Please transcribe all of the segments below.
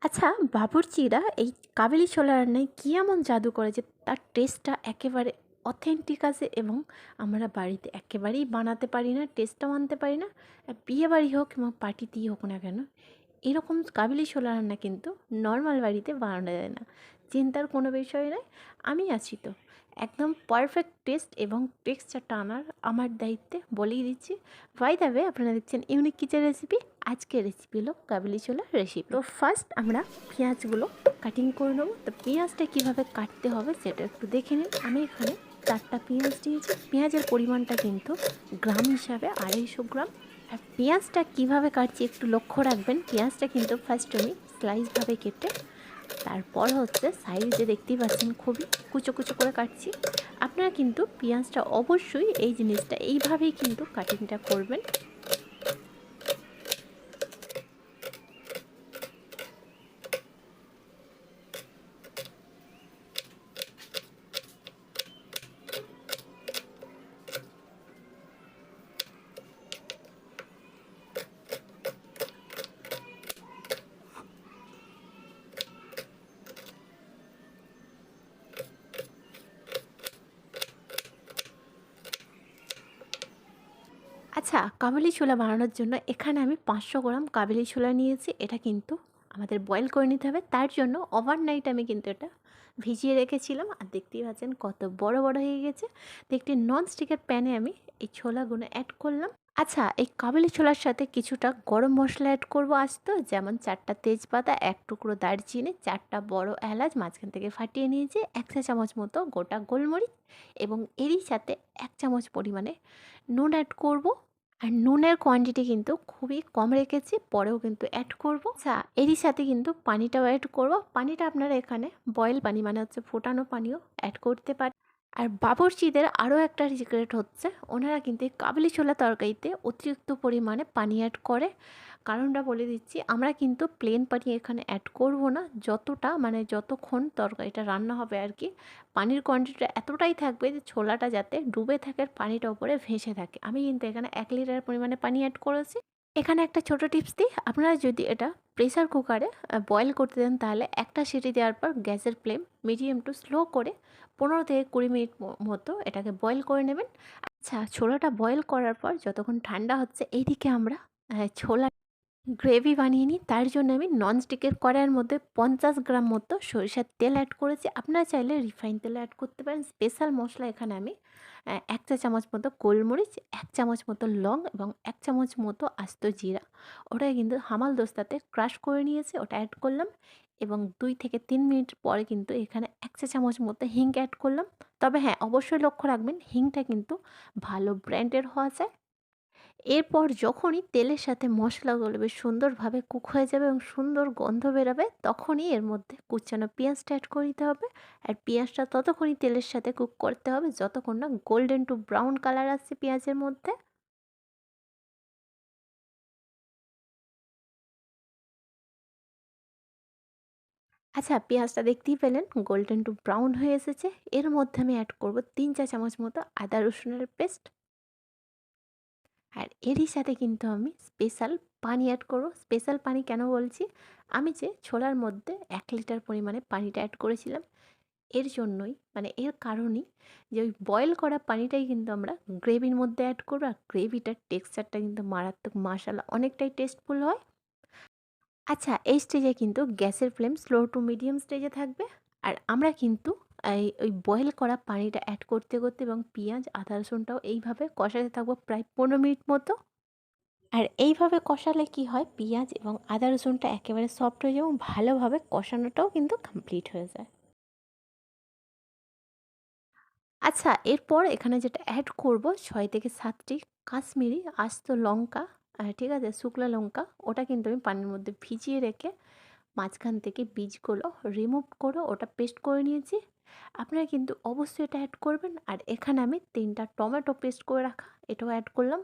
আচ্ছা, বাবুর্চিরা এই কাবেলি ছোলা রান্নায় কী এমন জাদু করে যে তার টেস্টটা একেবারে অথেন্টিক আছে এবং আমরা বাড়িতে একেবারেই বানাতে পারি না, টেস্টটাও আনতে পারি না। বিয়েবাড়ি হোক কিংবা পার্টিতেই হোক না কেন, এরকম কাবেলি ছোলা রান্না কিন্তু নর্মাল বাড়িতে বানানো যায় না। চিন্তার কোনো বিষয় নয়, আমি আছি তো। একদম পারফেক্ট টেস্ট এবং টেক্সচারটা আনার আমার দায়িত্বে, বলেই দিচ্ছি। বাই দ্য ওয়ে, আপনারা দেখছেন ইউনিক কিচেন রেসিপি। আজকের রেসিপি হলো কাবুলি ছোলার রেসিপি। তো ফার্স্ট আমরা পেঁয়াজগুলো কাটিং করে নেবো। তো পেঁয়াজটা কীভাবে কাটতে হবে সেটা একটু দেখে নিন। আমি এখানে 4টা পেঁয়াজ নিয়েছি। পেঁয়াজের পরিমাণটা কিন্তু গ্রাম হিসাবে 250 গ্রাম। আর পেঁয়াজটা কীভাবে কাটছি একটু লক্ষ্য রাখবেন। পেঁয়াজটা কিন্তু ফার্স্ট আমি স্লাইসভাবে কেটে তারপর হচ্ছে সাইডে দেখতেই পাচ্ছেন খুবই কুচো কুচো করে কাটছি। আপনারা কিন্তু পেঁয়াজটা অবশ্যই এই জিনিসটা এইভাবেই কিন্তু কাটিংটা করবেন। আচ্ছা, কাবুলি ছোলা বানানোর জন্য এখানে আমি 500 গ্রাম কাবুলি ছোলা নিয়েছি। এটা কিন্তু আমাদের বয়েল করে নিতে হবে। তার জন্য ওভারনাইট আমি কিন্তু এটা ভিজিয়ে রেখেছিলাম। আর দেখতেই পাচ্ছেন কত বড় বড় হয়ে গেছে। তো একটি ননস্টিকের প্যানে আমি এই ছোলাগুলো অ্যাড করলাম। আচ্ছা, এই কাবুলি ছোলার সাথে কিছুটা গরম মশলা অ্যাড করবো আস্ত, যেমন 4টা তেজপাতা, 1 টুকরো দারচিনি, 4টা বড় এলাচ মাঝখান থেকে ফাটিয়ে নিয়েছি, 1 চা চামচ মতো গোটা গোলমরিচ এবং এরই সাথে 1 চামচ পরিমাণে নুন অ্যাড করবো। আর নুনের কোয়ান্টিটি কিন্তু খুবই কম রেখেছি, পরেও কিন্তু অ্যাড করব। আচ্ছা, এরই সাথে কিন্তু পানিটাও অ্যাড করব। পানিটা আপনারা এখানে বয়েল পানি মানে হচ্ছে ফোটানো পানিও অ্যাড করতে পারেন। আর বাবুর্চিদের আরও একটা সিক্রেট হচ্ছে, ওনারা কিন্তু এই কাবুলি ছোলা তরকারিতে অতিরিক্ত পরিমাণে পানি অ্যাড করে। কারণটা বলে দিচ্ছি, আমরা কিন্তু প্লেন পানি এখানে অ্যাড করব না। যতটা মানে যতক্ষণ তরকারিটা রান্না হবে আর কি, পানির কোয়ান্টিটিটা এতটাই থাকবে যে ছোলাটা যাতে ডুবে থাকে আর পানিটা উপরে ভেসে থাকে। আমি কিন্তু এখানে 1 লিটার পরিমাণে পানি অ্যাড করেছি। এখানে একটা ছোট টিপস দিই, আপনারা যদি এটা প্রেসার কুকারে বয়েল করতে দেন তাহলে একটা সিটি দেওয়ার পর গ্যাসের ফ্লেম মিডিয়াম টু স্লো করে 15 থেকে 20 মিনিট মতো এটাকে বয়েল করে নেবেন। আচ্ছা, ছোলাটা বয়েল করার পর যতক্ষণ ঠান্ডা হচ্ছে, এইদিকে আমরা ছোলা গ্রেভি বানিয়ে নিই। তার জন্য আমি ননস্টিকের কড়াইয়ের মধ্যে 50 গ্রাম মতো সরিষার তেল অ্যাড করেছি। আপনারা চাইলে রিফাইন তেলও অ্যাড করতে পারেন। স্পেশাল মশলা এখানে আমি 1 চা চামচ মতো গোলমরিচ, 1 চামচ মতো লং এবং 1 চামচ মতো আস্ত জিরা, ওটা কিন্তু হামাল দস্তাতে ক্রাশ করে নিয়েছি, ওটা অ্যাড করলাম। এবং 2 থেকে 3 মিনিট পরে কিন্তু এখানে 1 চা চামচ মতো হিং অ্যাড করলাম। তবে হ্যাঁ, অবশ্যই লক্ষ্য রাখবেন হিংটা কিন্তু ভালো ব্র্যান্ডের হওয়া চাই। এরপর যখনই তেলের সাথে মশলাগুলো বেশ সুন্দরভাবে কুক হয়ে যাবে এবং সুন্দর গন্ধ বেরোবে, তখনই এর মধ্যে কুচানো পেঁয়াজটা অ্যাড করে দিতে হবে। আর পেঁয়াজটা ততক্ষণই তেলের সাথে কুক করতে হবে যতক্ষণ না গোল্ডেন টু ব্রাউন কালার আসছে পেঁয়াজের মধ্যে। আচ্ছা, পেঁয়াজটা দেখতেই পেলেন গোল্ডেন টু ব্রাউন হয়ে এসেছে। এর মধ্যে আমি অ্যাড করব 3 চা চামচ মতো আদা রসুনের পেস্ট। আর এরই সাথে কিন্তু আমি স্পেশাল পানি অ্যাড করব। স্পেশাল পানি কেন বলছি, আমি যে ছোলার মধ্যে 1 লিটার পরিমাণে পানিটা অ্যাড করেছিলাম, এর জন্যই মানে এর কারণেই যে ওই বয়েল করা পানিটাই কিন্তু আমরা গ্রেভির মধ্যে অ্যাড করবো। আর গ্রেভিটার টেক্সচারটা কিন্তু মারাত্মক, মাশাআল্লাহ অনেকটাই টেস্টফুল হয়। আচ্ছা, এই স্টেজে কিন্তু গ্যাসের ফ্লেম স্লো টু মিডিয়াম স্টেজে থাকবে। আর আমরা কিন্তু ওই বয়েল করা পানিটা অ্যাড করতে করতে এবং পেঁয়াজ আদা রসুনটাও এইভাবে কষাতে থাকবো প্রায় 15 মিনিট মতো। আর এইভাবে কষালে কি হয়, পেঁয়াজ এবং আদা রসুনটা একেবারে সফট হয়ে যায় এবং ভালোভাবে কষানোটাও কিন্তু কমপ্লিট হয়ে যায়। আচ্ছা, এরপর এখানে যেটা অ্যাড করব 6 থেকে 7টি কাশ্মীরি আস্ত লঙ্কা, ঠিক আছে? শুকনো লঙ্কা, ওটা কিন্তু আমি পানির মধ্যে ভিজিয়ে রেখে মাঝখান থেকে বীজগুলো রিমুভ করে ওটা পেস্ট করে নিয়েছি। আপনারা কিন্তু অবশ্যই এটা অ্যাড করবেন। আর এখানে আমি 3টা টমেটো পেস্ট করে রাখা, এটাও অ্যাড করলাম।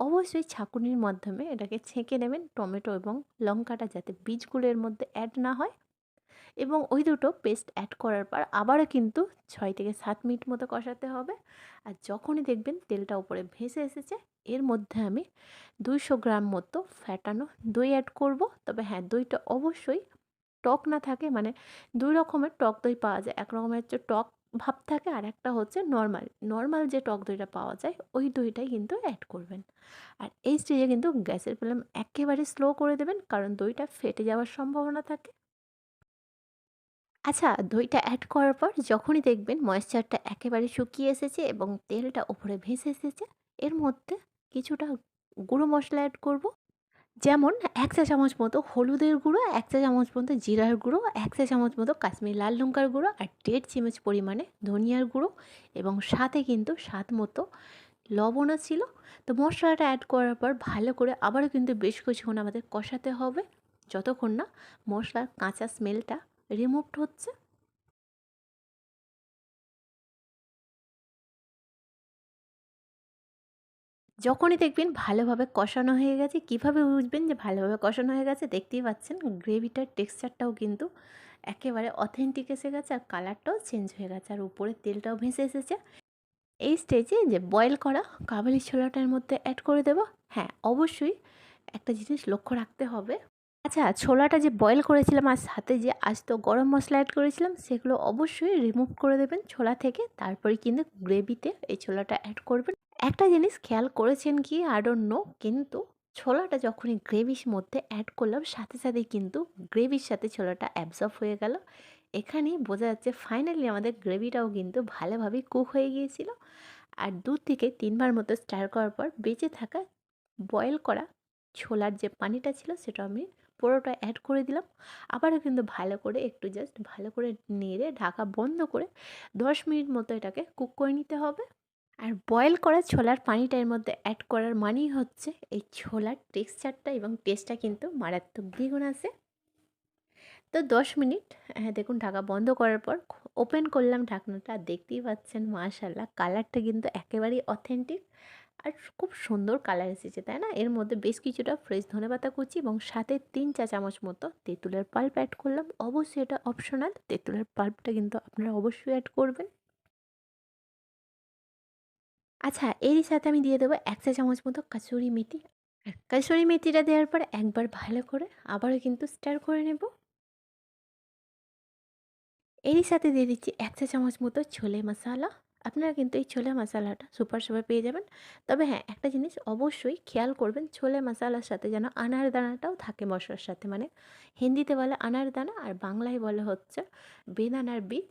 অবশ্যই ছাঁকুনির মাধ্যমে এটাকে ছেঁকে নেবেন টমেটো এবং লঙ্কাটা, যাতে বীজগুলো এর মধ্যে অ্যাড না হয়। এবং ওই দুটো পেস্ট অ্যাড করার পর আবারও কিন্তু 6 থেকে 7 মিনিট মতো কষাতে হবে। আর যখনই দেখবেন তেলটা উপরে ভেসে এসেছে, এর মধ্যে আমি 200 গ্রাম মতো ফ্যাটানো দই অ্যাড করব। তবে হ্যাঁ, দইটা অবশ্যই টক না থাকে, মানে ২ রকমের টক দই পাওয়া যায়। এক রকমের হচ্ছে টক ভাব থাকে, আর একটা হচ্ছে নরমাল। নরমাল যে টক দইটা পাওয়া যায় ওই দইটাই কিন্তু অ্যাড করবেন। আর এই স্টেজে কিন্তু গ্যাসের ফ্লেম একেবারে স্লো করে দেবেন, কারণ দইটা ফেটে যাওয়ার সম্ভাবনা থাকে। আচ্ছা, দইটা অ্যাড করার পর যখনই দেখবেন ময়েশ্চারটা একেবারে শুকিয়ে এসেছে এবং তেলটা ওপরে ভেসে এসেছে, এর মধ্যে কিছুটা গুঁড়ো মসলা অ্যাড করব। যেমন ১ চা চামচ মতো হলুদের গুঁড়ো, ১ চা চামচ মতো জিরার গুঁড়ো, ১ চা চামচ মতো কাশ্মীরি লাল লঙ্কার গুঁড়ো আর ১.৫ চামচ পরিমাণে ধনিয়ার গুঁড়ো, এবং সাথে কিন্তু স্বাদ মতো লবণও ছিল। তো মশলাটা অ্যাড করার পর ভালো করে আবারও কিন্তু বেশ কিছুক্ষণ আমাদের কষাতে হবে, যতক্ষণ না মশলার কাঁচা স্মেলটা রিমুভড হচ্ছে। যখনই দেখবেন ভালোভাবে কষানো হয়ে গেছে, কিভাবে বুঝবেন যে ভালোভাবে কষানো হয়ে গেছে? দেখতেই পাচ্ছেন গ্রেভিটার টেক্সচারটাও কিন্তু একেবারে অথেন্টিক এসে গেছে, আর কালারটাও চেঞ্জ হয়ে গেছে, আর উপরে তেলটাও ভেসে এসেছে। এই স্টেজে যে বয়েল করা কাবুলি ছোলাটার মধ্যে অ্যাড করে দেব। হ্যাঁ, অবশ্যই একটা জিনিস লক্ষ্য রাখতে হবে। আচ্ছা, ছোলাটা যে বয়েল করেছিলাম আর সাথে যে আস্ত গরম মসলা অ্যাড করেছিলাম, সেগুলো অবশ্যই রিমুভ করে দেবেন ছোলা থেকে। তারপরে কিন্তু গ্রেভিতে এই ছোলাটা অ্যাড করবেন। একটা জিনিস খেয়াল করেছেন কি আই ডোন্ট নো, কিন্তু ছোলাটা যখনই গ্রেভির মধ্যে অ্যাড করলাম, সাথে সাথেই কিন্তু গ্রেভির সাথে ছোলাটা অ্যাবজর্ব হয়ে গেল। এখানেই বোঝা যাচ্ছে ফাইনালি আমাদের গ্রেভিটাও কিন্তু ভালোভাবেই কুক হয়ে গিয়েছিল। আর ২ থেকে ৩ বার মতো স্টার করার পর বেঁচে থাকা বয়েল করা ছোলার যে পানিটা ছিল সেটা আমি পুরোটা অ্যাড করে দিলাম। আবারও কিন্তু ভালো করে একটু জাস্ট ভালো করে নেড়ে ঢাকা বন্ধ করে ১০ মিনিট মতো এটাকে কুক করে নিতে হবে। আর বয়েল করা ছোলার পানিটা এর মধ্যে অ্যাড করার মানেই হচ্ছে এই ছোলার টেক্সচারটা এবং টেস্টটা কিন্তু মারাত্মক দ্বিগুণ আসে। তো ১০ মিনিট, হ্যাঁ দেখুন ঢাকা বন্ধ করার পর ওপেন করলাম ঢাকনাটা, আর দেখতেই পাচ্ছেন মাশাআল্লাহ কালারটা কিন্তু একেবারেই অথেন্টিক আর খুব সুন্দর কালার এসেছে, তাই না? এর মধ্যে বেশ কিছুটা ফ্রেশ ধনেপাতা কুচি এবং সাথে ৩ চা চামচ মতো তেঁতুলের পাল্প অ্যাড করলাম। অবশ্যই এটা অপশনাল, তেঁতুলের পাল্পটা কিন্তু আপনারা অবশ্যই অ্যাড করবেন। আচ্ছা, এরই সাথে আমি দিয়ে দেবো ১ চা চামচ মতো কাসুরি মেথি। আর কাসুরি মেথিটা দেওয়ার পর একবার ভালো করে আবারও কিন্তু স্টার করে নেব। এরই সাথে দিয়ে দিচ্ছি ১ চা চামচ মতো ছোলে মশালা। আপনারা কিন্তু এই ছোলে মশালাটা সুপার শপে পেয়ে যাবেন। তবে হ্যাঁ, একটা জিনিস অবশ্যই খেয়াল করবেন, ছোলে মশালার সাথে যেন আনার দানাটাও থাকে মশলার সাথে। মানে হিন্দিতে বলে আনার দানা আর বাংলায় বলে হচ্ছে বেদানার বীজ।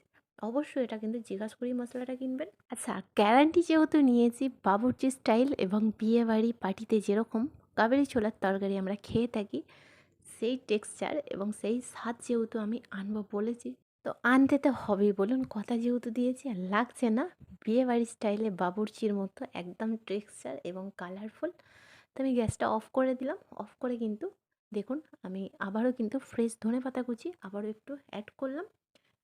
অবশ্যই এটা কিন্তু জিজ্ঞাসা করেই মশলাটা কিনবেন। আচ্ছা, গ্যারান্টি যেহেতু নিয়েছি বাবুর্চি স্টাইল এবং বিয়েবাড়ি পার্টিতে যেরকম কাবেরি ছোলার তরকারি আমরা খেয়ে থাকি, সেই টেক্সচার এবং সেই স্বাদ যেহেতু আমি আনবো বলেছি, তো আনতে তো হবেই বলুন, কথা যেহেতু দিয়েছি। আর লাগছে না বিয়েবাড়ির স্টাইলে বাবুর্চির মতো একদম টেক্সচার এবং কালারফুল। তো আমি গ্যাসটা অফ করে দিলাম। অফ করে কিন্তু দেখুন আমি আবারও কিন্তু ফ্রেশ ধনেপাতা কুচি আবারও একটু অ্যাড করলাম।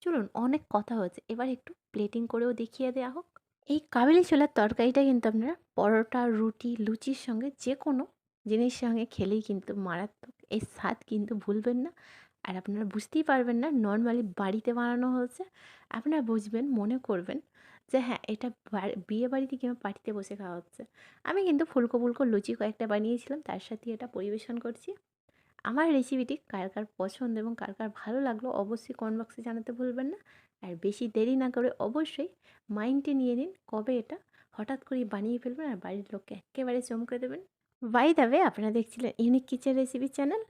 চলুন, অনেক কথা হয়েছে, এবার একটু প্লেটিং করেও দেখিয়ে দেওয়া হোক। এই কাবেলি ছোলার তরকারিটা কিন্তু আপনারা পরোটা, রুটি, লুচির সঙ্গে যে কোনো জিনিসের সঙ্গে খেলেই কিন্তু মারাত্মক। এর স্বাদ কিন্তু ভুলবেন না। আর আপনারা বুঝতেই পারবেন না নরমালি বাড়িতে বানানো হয়েছে। আপনারা বুঝবেন, মনে করবেন যে হ্যাঁ, এটা বিয়েবাড়িতে কিংবা পার্টিতে বসে খাওয়া হচ্ছে। আমি কিন্তু ফুলকো ফুলকো লুচি কয়েকটা বানিয়েছিলাম, তার সাথে এটা পরিবেশন করছি। আমার রেসিপিটি কার কার পছন্দ এবং কার কার ভালো লাগলো অবশ্যই কমেন্ট বক্সে জানাতে ভুলবেন না। আর বেশি দেরি না করে অবশ্যই মাইন্ডে নিয়ে নিন কবে এটা হঠাৎ করেই বানিয়ে ফেলবেন আর বাড়ির লোককে একেবারে চমকে দেবেন। বাই দ্য ওয়ে, আপনারা দেখছিলেন ইউনিক কিচেন রেসিপি চ্যানেল।